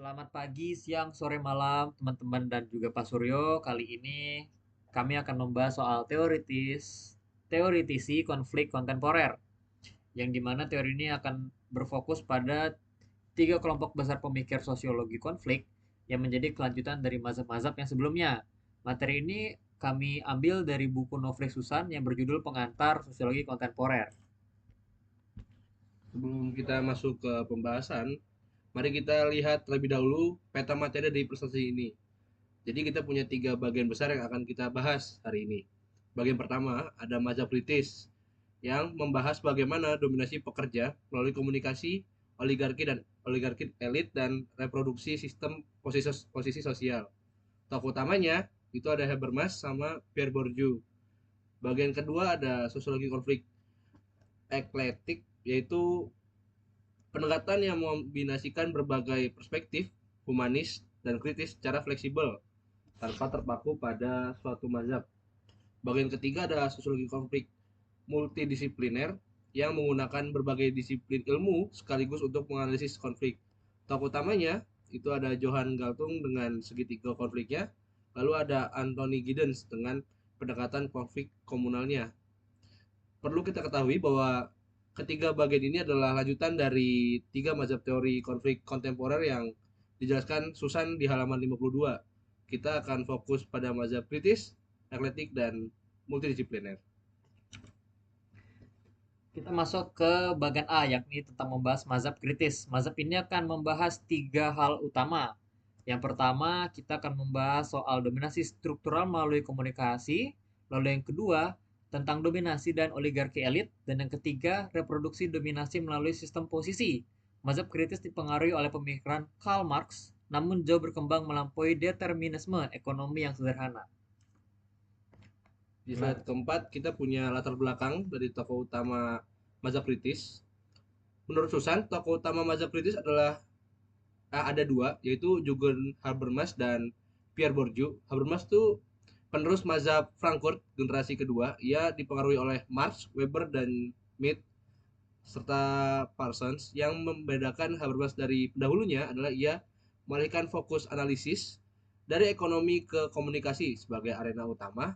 Selamat pagi, siang, sore, malam, teman-teman dan juga Pak Suryo. Kali ini kami akan membahas soal teoritisi konflik kontemporer, yang dimana teori ini akan berfokus pada tiga kelompok besar pemikir sosiologi konflik yang menjadi kelanjutan dari mazhab-mazhab yang sebelumnya. Materi ini kami ambil dari buku Novre Susan yang berjudul Pengantar Sosiologi Kontemporer. Sebelum kita masuk ke pembahasan, mari kita lihat terlebih dahulu peta materi dari presentasi ini. Jadi kita punya tiga bagian besar yang akan kita bahas hari ini. Bagian pertama ada mazhab kritis yang membahas bagaimana dominasi pekerja melalui komunikasi, oligarki elit dan reproduksi sistem posisi sosial. Tokoh utamanya itu ada Habermas sama Pierre Bourdieu. Bagian kedua ada sosiologi konflik eklektik, yaitu pendekatan yang mengombinasikan berbagai perspektif, humanis, dan kritis secara fleksibel, tanpa terpaku pada suatu mazhab. Bagian ketiga ada sosiologi konflik multidisipliner yang menggunakan berbagai disiplin ilmu sekaligus untuk menganalisis konflik. Tokoh utamanya itu ada Johann Galtung dengan segitiga konfliknya, lalu ada Anthony Giddens dengan pendekatan konflik komunalnya. Perlu kita ketahui bahwa ketiga bagian ini adalah lanjutan dari tiga mazhab teori konflik kontemporer yang dijelaskan Susan di halaman 52. Kita akan fokus pada mazhab kritis, eklektik, dan multidisipliner. Kita masuk ke bagian A, yakni tentang membahas mazhab kritis. Mazhab ini akan membahas tiga hal utama. Yang pertama, kita akan membahas soal dominasi struktural melalui komunikasi. Lalu yang kedua, tentang dominasi dan oligarki elit. Dan yang ketiga, reproduksi dominasi melalui sistem posisi. Mazhab kritis dipengaruhi oleh pemikiran Karl Marx, namun jauh berkembang melampaui determinisme ekonomi yang sederhana. Di slide keempat, kita punya latar belakang dari tokoh utama mazhab kritis. Menurut Susan, tokoh utama mazhab kritis adalah ada dua, yaitu Jürgen Habermas dan Pierre Bourdieu. Habermas itu penerus mazhab Frankfurt generasi kedua. Ia dipengaruhi oleh Marx, Weber, dan Mead serta Parsons. Yang membedakan Habermas dari pendahulunya adalah ia mengalihkan fokus analisis dari ekonomi ke komunikasi sebagai arena utama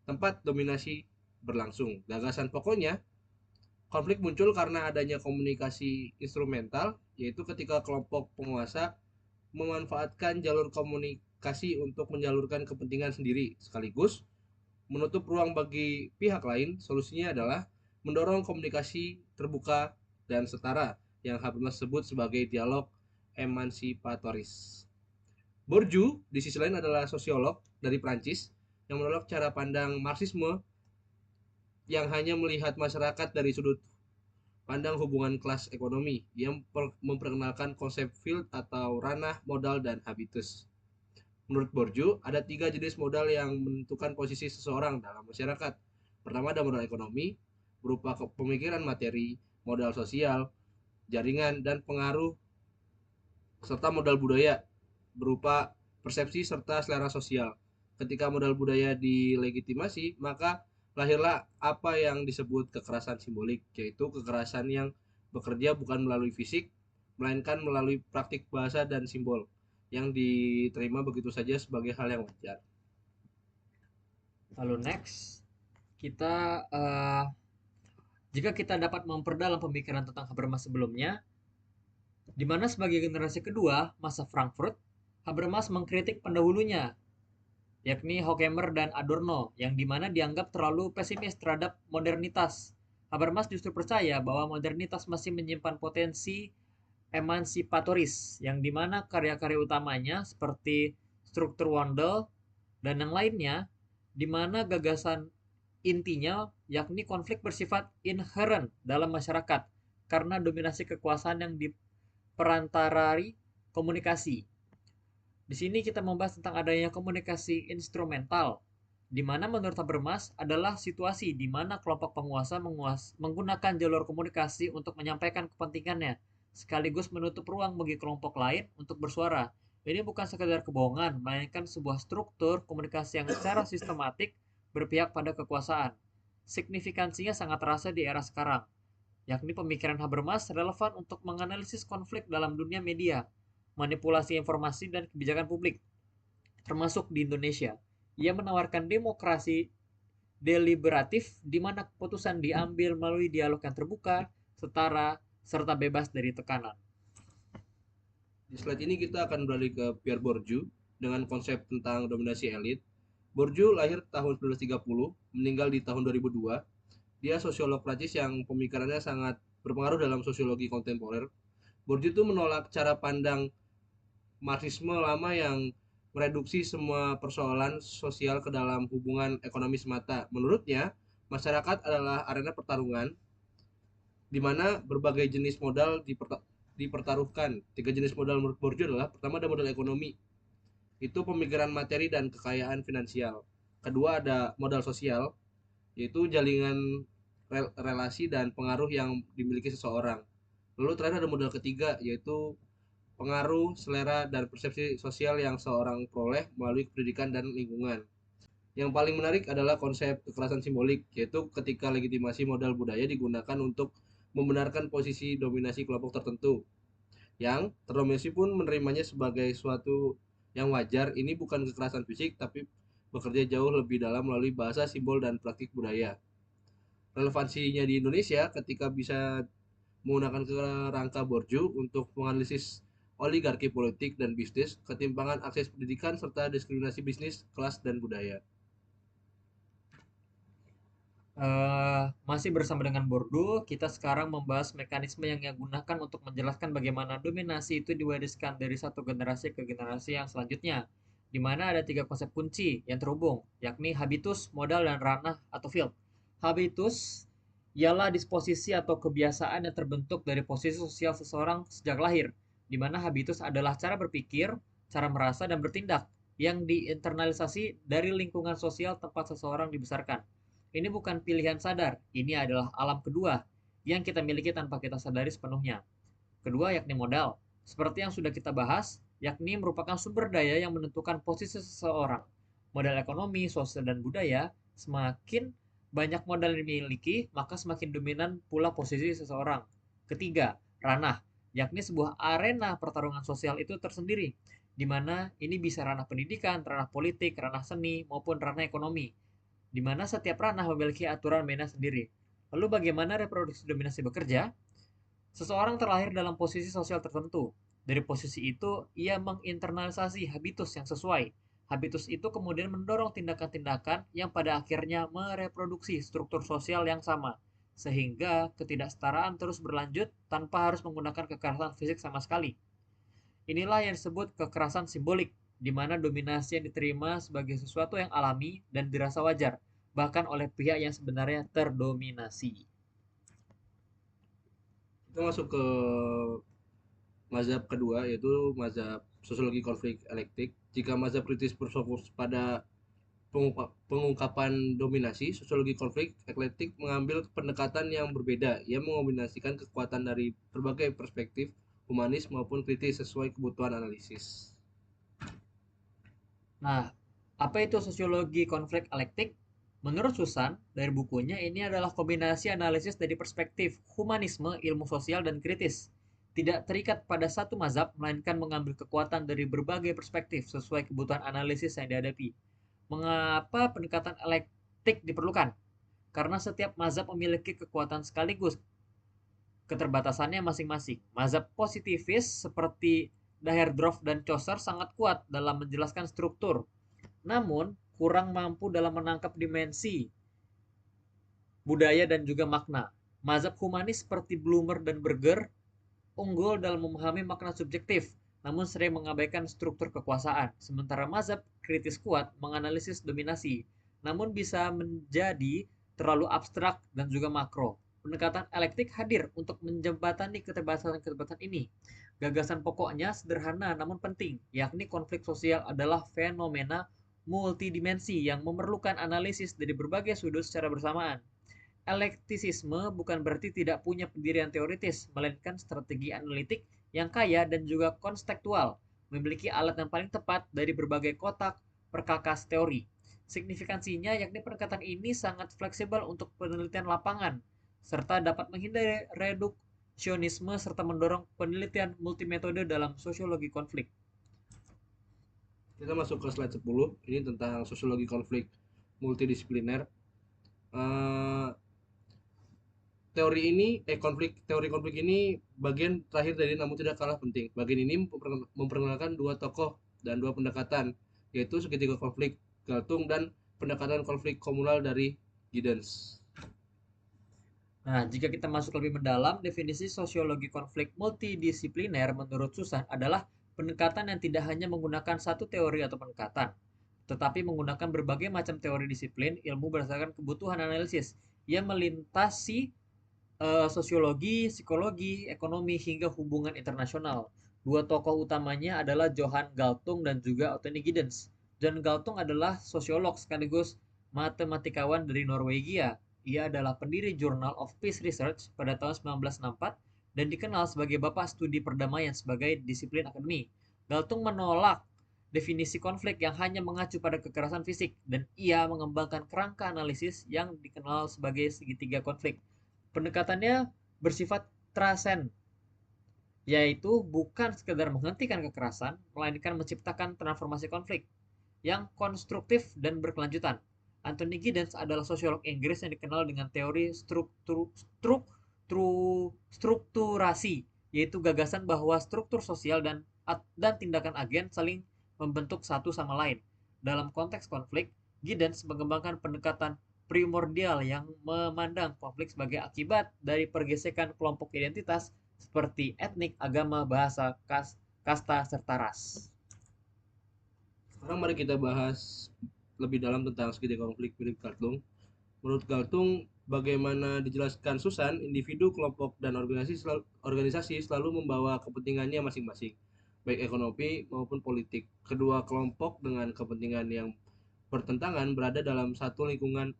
tempat dominasi berlangsung. Gagasan pokoknya, konflik muncul karena adanya komunikasi instrumental, yaitu ketika kelompok penguasa memanfaatkan jalur komunikasi untuk menyalurkan kepentingan sendiri sekaligus menutup ruang bagi pihak lain. Solusinya adalah mendorong komunikasi terbuka dan setara yang Habermas sebut sebagai dialog emansipatoris. Bourdieu di sisi lain adalah sosiolog dari Prancis yang menolak cara pandang Marxisme yang hanya melihat masyarakat dari sudut pandang hubungan kelas ekonomi. Yang memperkenalkan konsep field atau ranah modal dan habitus. Menurut Bourdieu, ada tiga jenis modal yang menentukan posisi seseorang dalam masyarakat. Pertama ada modal ekonomi, berupa pemikiran materi, modal sosial, jaringan, dan pengaruh, serta modal budaya, berupa persepsi serta selera sosial. Ketika modal budaya dilegitimasi, maka lahirlah apa yang disebut kekerasan simbolik, yaitu kekerasan yang bekerja bukan melalui fisik, melainkan melalui praktik bahasa dan simbol yang diterima begitu saja sebagai hal yang wajar. Lalu next, kita jika kita dapat memperdalam pemikiran tentang Habermas sebelumnya, di mana sebagai generasi kedua masa Frankfurt, Habermas mengkritik pendahulunya, yakni Horkheimer dan Adorno, yang dimana dianggap terlalu pesimis terhadap modernitas. Habermas justru percaya bahwa modernitas masih menyimpan potensi emansipatoris, yang dimana karya-karya utamanya seperti struktur Wandel dan yang lainnya, dimana gagasan intinya yakni konflik bersifat inherent dalam masyarakat karena dominasi kekuasaan yang diperantarai komunikasi. Di sini kita membahas tentang adanya komunikasi instrumental, di mana menurut Habermas adalah situasi di mana kelompok penguasa menggunakan jalur komunikasi untuk menyampaikan kepentingannya, sekaligus menutup ruang bagi kelompok lain untuk bersuara. Ini bukan sekedar kebohongan, melainkan sebuah struktur komunikasi yang secara sistematik berpihak pada kekuasaan. Signifikansinya sangat terasa di era sekarang, yakni pemikiran Habermas relevan untuk menganalisis konflik dalam dunia media, manipulasi informasi dan kebijakan publik, termasuk di Indonesia. Ia menawarkan demokrasi deliberatif di mana keputusan diambil melalui dialog yang terbuka, setara, serta bebas dari tekanan. Di slide ini kita akan beralih ke Pierre Bourdieu dengan konsep tentang dominasi elit. Bourdieu lahir tahun 1930, meninggal di tahun 2002. Dia sosiolog Prancis yang pemikirannya sangat berpengaruh dalam sosiologi kontemporer. Bourdieu itu menolak cara pandang Marxisme lama yang mereduksi semua persoalan sosial ke dalam hubungan ekonomi semata. Menurutnya, masyarakat adalah arena pertarungan di mana berbagai jenis modal dipertaruhkan. Tiga jenis modal menurut Bourdieu adalah: pertama ada modal ekonomi, itu pemikiran materi dan kekayaan finansial. Kedua ada modal sosial, yaitu jaringan relasi dan pengaruh yang dimiliki seseorang. Lalu terakhir ada modal ketiga, yaitu pengaruh, selera, dan persepsi sosial yang seorang peroleh melalui pendidikan dan lingkungan. Yang paling menarik adalah konsep kekerasan simbolik, yaitu ketika legitimasi modal budaya digunakan untuk membenarkan posisi dominasi kelompok tertentu. Yang terdominasi pun menerimanya sebagai suatu yang wajar. Ini bukan kekerasan fisik, tapi bekerja jauh lebih dalam melalui bahasa, simbol, dan praktik budaya. Relevansinya di Indonesia ketika bisa menggunakan kerangka Bourdieu untuk menganalisis oligarki politik dan bisnis, ketimpangan akses pendidikan, serta diskriminasi bisnis, kelas, dan budaya. Masih bersama dengan Bourdieu, kita sekarang membahas mekanisme yang ia gunakan untuk menjelaskan bagaimana dominasi itu diwariskan dari satu generasi ke generasi yang selanjutnya, di mana ada tiga konsep kunci yang terhubung, yakni habitus, modal, dan ranah atau field. Habitus ialah disposisi atau kebiasaan yang terbentuk dari posisi sosial seseorang sejak lahir, di mana habitus adalah cara berpikir, cara merasa, dan bertindak yang diinternalisasi dari lingkungan sosial tempat seseorang dibesarkan. Ini bukan pilihan sadar, ini adalah alam kedua yang kita miliki tanpa kita sadari sepenuhnya. Kedua, yakni modal. Seperti yang sudah kita bahas, yakni merupakan sumber daya yang menentukan posisi seseorang. Modal ekonomi, sosial, dan budaya, semakin banyak modal yang dimiliki, maka semakin dominan pula posisi seseorang. Ketiga, ranah, yakni sebuah arena pertarungan sosial itu tersendiri, di mana ini bisa ranah pendidikan, ranah politik, ranah seni, maupun ranah ekonomi, di mana setiap ranah memiliki aturan mainnya sendiri. Lalu bagaimana reproduksi dominasi bekerja? Seseorang terlahir dalam posisi sosial tertentu. Dari posisi itu, ia menginternalisasi habitus yang sesuai. Habitus itu kemudian mendorong tindakan-tindakan yang pada akhirnya mereproduksi struktur sosial yang sama. Sehingga ketidaksetaraan terus berlanjut tanpa harus menggunakan kekerasan fisik sama sekali. Inilah yang disebut kekerasan simbolik, di mana dominasi yang diterima sebagai sesuatu yang alami dan dirasa wajar, bahkan oleh pihak yang sebenarnya terdominasi. Kita masuk ke mazhab kedua, yaitu mazhab sosiologi konflik elektik. Jika mazhab kritis berfokus pada pengungkapan dominasi, sosiologi konflik eklektik mengambil pendekatan yang berbeda. Ia mengombinasikan kekuatan dari berbagai perspektif, humanis maupun kritis sesuai kebutuhan analisis. Nah, apa itu sosiologi konflik elektik? Menurut Susan, dari bukunya ini adalah kombinasi analisis dari perspektif humanisme, ilmu sosial, dan kritis. Tidak terikat pada satu mazhab, melainkan mengambil kekuatan dari berbagai perspektif sesuai kebutuhan analisis yang dihadapi. Mengapa pendekatan elektik diperlukan? Karena setiap mazhab memiliki kekuatan sekaligus keterbatasannya masing-masing. Mazhab positivis seperti Daherdorff dan Chaucer sangat kuat dalam menjelaskan struktur, namun kurang mampu dalam menangkap dimensi budaya dan juga makna. Mazhab humanis seperti Blumer dan Berger unggul dalam memahami makna subjektif, namun sering mengabaikan struktur kekuasaan. Sementara mazhab kritis kuat menganalisis dominasi, namun bisa menjadi terlalu abstrak dan juga makro. Pendekatan elektik hadir untuk menjembatani keterbatasan-keterbatasan ini. Gagasan pokoknya sederhana namun penting, yakni konflik sosial adalah fenomena multidimensi yang memerlukan analisis dari berbagai sudut secara bersamaan. Elektisisme bukan berarti tidak punya pendirian teoritis, melainkan strategi analitik yang kaya dan juga konstektual, memiliki alat yang paling tepat dari berbagai kotak perkakas teori. Signifikansinya yakni pendekatan ini sangat fleksibel untuk penelitian lapangan, serta dapat menghindari sionisme, serta mendorong penelitian multimetode dalam sosiologi konflik. Kita masuk ke slide 10. Ini tentang sosiologi konflik multidisipliner. Eh, teori konflik ini bagian terakhir dari namun tidak kalah penting. Bagian ini memperkenalkan dua tokoh dan dua pendekatan, yaitu segitiga konflik Galtung dan pendekatan konflik komunal dari Giddens. Nah, jika kita masuk lebih mendalam, definisi sosiologi konflik multidisipliner menurut Susan adalah pendekatan yang tidak hanya menggunakan satu teori atau pendekatan, tetapi menggunakan berbagai macam teori disiplin ilmu berdasarkan kebutuhan analisis yang melintasi sosiologi, psikologi, ekonomi, hingga hubungan internasional. Dua tokoh utamanya adalah Johan Galtung dan juga Anthony Giddens. John Galtung adalah sosiolog sekaligus matematikawan dari Norwegia. Ia adalah pendiri Journal of Peace Research pada tahun 1964 dan dikenal sebagai bapak studi perdamaian sebagai disiplin akademi. Galtung menolak definisi konflik yang hanya mengacu pada kekerasan fisik dan ia mengembangkan kerangka analisis yang dikenal sebagai segitiga konflik. Pendekatannya bersifat transend, yaitu bukan sekedar menghentikan kekerasan, melainkan menciptakan transformasi konflik yang konstruktif dan berkelanjutan. Anthony Giddens adalah sosiolog Inggris yang dikenal dengan teori strukturasi, yaitu gagasan bahwa struktur sosial dan tindakan agen saling membentuk satu sama lain. Dalam konteks konflik, Giddens mengembangkan pendekatan primordial yang memandang konflik sebagai akibat dari pergesekan kelompok identitas seperti etnik, agama, bahasa, kasta, serta ras. Sekarang mari kita bahas lebih dalam tentang segitiga konflik milik Galtung. Menurut Galtung, bagaimana dijelaskan Susan, individu, kelompok, dan organisasi selalu membawa kepentingannya masing-masing, baik ekonomi maupun politik. Kedua kelompok dengan kepentingan yang bertentangan berada dalam satu lingkungan,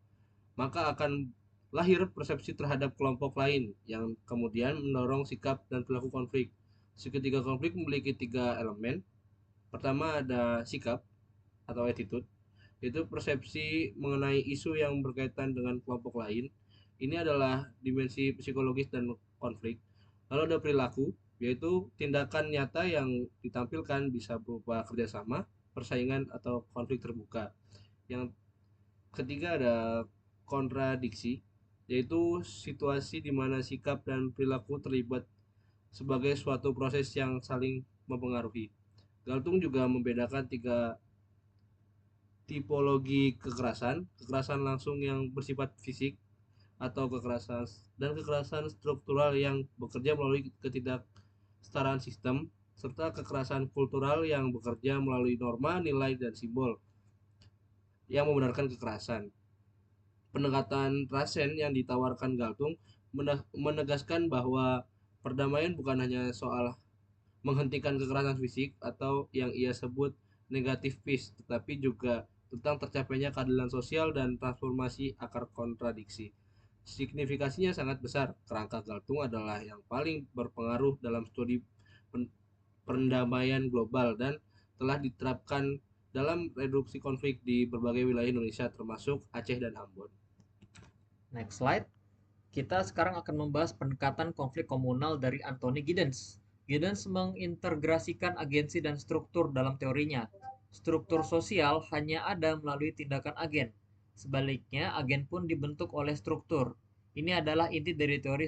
maka akan lahir persepsi terhadap kelompok lain yang kemudian mendorong sikap dan perilaku konflik. Segitiga konflik memiliki tiga elemen. Pertama ada sikap atau attitude, yaitu persepsi mengenai isu yang berkaitan dengan kelompok lain. Ini adalah dimensi psikologis dan konflik. Lalu ada perilaku, yaitu tindakan nyata yang ditampilkan bisa berupa kerjasama, persaingan, atau konflik terbuka. Yang ketiga ada kontradiksi, yaitu situasi di mana sikap dan perilaku terlibat sebagai suatu proses yang saling mempengaruhi. Galtung juga membedakan tiga tipologi kekerasan, kekerasan langsung yang bersifat fisik atau kekerasan struktural yang bekerja melalui ketidaksetaraan sistem, serta kekerasan kultural yang bekerja melalui norma, nilai, dan simbol yang membenarkan kekerasan. Pendekatan Rasen yang ditawarkan Galtung menegaskan bahwa perdamaian bukan hanya soal menghentikan kekerasan fisik atau yang ia sebut negatif peace, tetapi juga tentang tercapainya keadilan sosial dan transformasi akar kontradiksi. Signifikasinya sangat besar. Kerangka Galtung adalah yang paling berpengaruh dalam studi perdamaian global dan telah diterapkan dalam reduksi konflik di berbagai wilayah Indonesia termasuk Aceh dan Ambon. Next slide. Kita sekarang akan membahas pendekatan konflik komunal dari Anthony Giddens. Giddens mengintegrasikan agensi dan struktur dalam teorinya. Struktur sosial hanya ada melalui tindakan agen. Sebaliknya, agen pun dibentuk oleh struktur. Ini adalah inti dari teori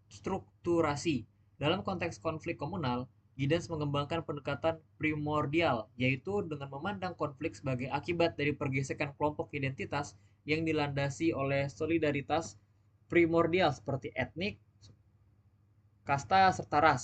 strukturasi. Dalam konteks konflik komunal, Giddens mengembangkan pendekatan primordial, yaitu dengan memandang konflik sebagai akibat dari pergesekan kelompok identitas yang dilandasi oleh solidaritas primordial seperti etnik, kasta, serta ras.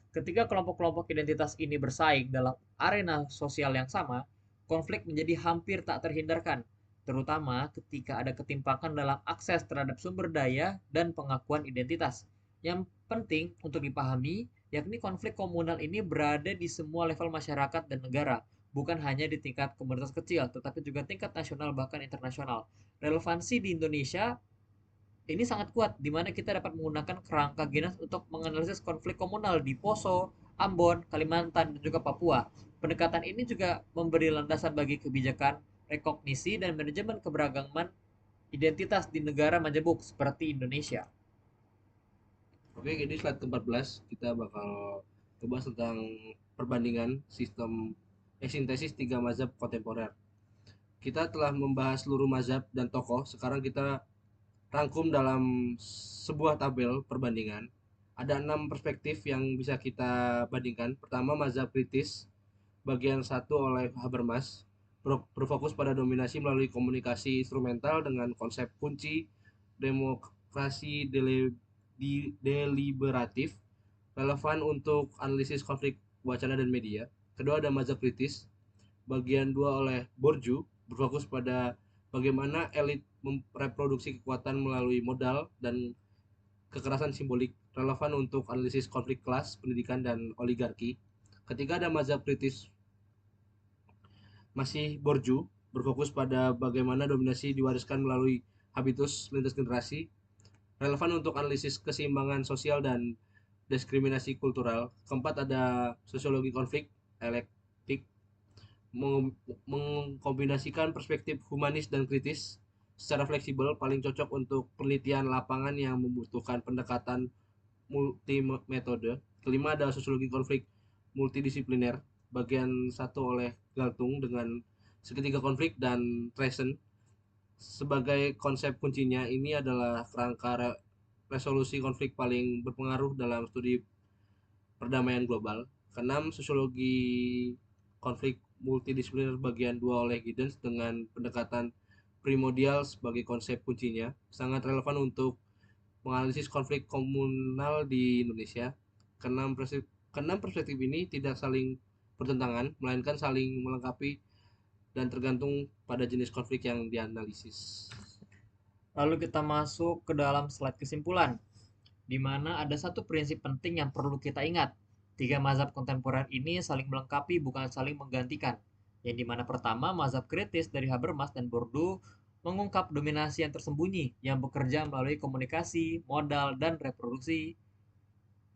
Ketika kelompok-kelompok identitas ini bersaing dalam arena sosial yang sama, konflik menjadi hampir tak terhindarkan, terutama ketika ada ketimpangan dalam akses terhadap sumber daya dan pengakuan identitas. Yang penting untuk dipahami, yakni konflik komunal ini berada di semua level masyarakat dan negara, bukan hanya di tingkat komunitas kecil, tetapi juga tingkat nasional bahkan internasional. Relevansi di Indonesia ini sangat kuat, di mana kita dapat menggunakan kerangka Giddens untuk menganalisis konflik komunal di Poso, Ambon, Kalimantan, dan juga Papua. Pendekatan ini juga memberi landasan bagi kebijakan rekognisi dan manajemen keberagaman identitas di negara majemuk seperti Indonesia. Oke, jadi slide ke-14 kita bakal ngebahas tentang perbandingan sistem sintesis tiga mazhab kontemporer. Kita telah membahas seluruh mazhab dan tokoh, sekarang kita rangkum dalam sebuah tabel perbandingan. Ada 6 perspektif yang bisa kita bandingkan. Pertama, mazhab kritis, bagian satu oleh Habermas, berfokus pada dominasi melalui komunikasi instrumental dengan konsep kunci demokrasi deliberatif, relevan untuk analisis konflik wacana dan media. Kedua, ada mazhab kritis, bagian dua oleh Bourdieu, berfokus pada bagaimana elit mereproduksi kekuatan melalui modal dan kekerasan simbolik, relevan untuk analisis konflik kelas, pendidikan, dan oligarki. Ketiga, ada mazhab kritis masih Bourdieu, berfokus pada bagaimana dominasi diwariskan melalui habitus lintas generasi, relevan untuk analisis keseimbangan sosial dan diskriminasi kultural. Keempat, ada sosiologi konflik elektik, mengkombinasikan perspektif humanis dan kritis secara fleksibel, paling cocok untuk penelitian lapangan yang membutuhkan pendekatan multi metode. Kelima, ada sosiologi konflik multidisipliner, bagian satu oleh Galtung dengan segitiga konflik dan Treason sebagai konsep kuncinya. Ini adalah kerangka resolusi konflik paling berpengaruh dalam studi perdamaian global. Keenam, sosiologi konflik multidisipliner bagian 2 oleh Giddens dengan pendekatan primordial sebagai konsep kuncinya, sangat relevan untuk menganalisis konflik komunal di Indonesia. Keenam perspektif ini tidak saling bertentangan, melainkan saling melengkapi dan tergantung pada jenis konflik yang dianalisis. Lalu kita masuk ke dalam slide kesimpulan, di mana ada satu prinsip penting yang perlu kita ingat. Tiga mazhab kontemporer ini saling melengkapi, bukan saling menggantikan. Yang dimana pertama, mazhab kritis dari Habermas dan Bourdieu mengungkap dominasi yang tersembunyi yang bekerja melalui komunikasi, modal, dan reproduksi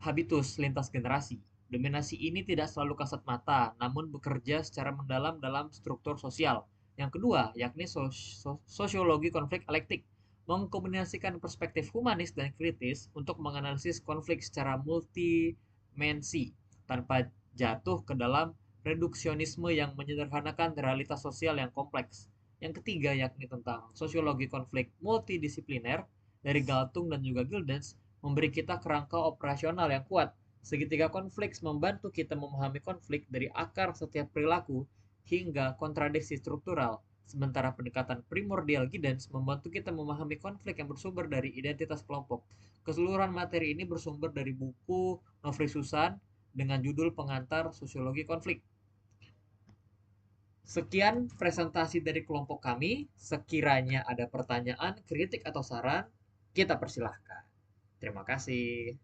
habitus lintas generasi. Dominasi ini tidak selalu kasat mata, namun bekerja secara mendalam dalam struktur sosial. Yang kedua, yakni sosiologi konflik elektik, mengkombinasikan perspektif humanis dan kritis untuk menganalisis konflik secara multidimensi tanpa jatuh ke dalam reduksionisme yang menyederhanakan realitas sosial yang kompleks. Yang ketiga yakni tentang sosiologi konflik multidisipliner dari Galtung dan juga Gildens memberi kita kerangka operasional yang kuat. Segitiga konflik membantu kita memahami konflik dari akar setiap perilaku hingga kontradiksi struktural. Sementara pendekatan primordial Giddens membantu kita memahami konflik yang bersumber dari identitas kelompok. Keseluruhan materi ini bersumber dari buku Nofri Susan dengan judul Pengantar Sosiologi Konflik. Sekian presentasi dari kelompok kami. Sekiranya ada pertanyaan, kritik, atau saran, kita persilahkan. Terima kasih.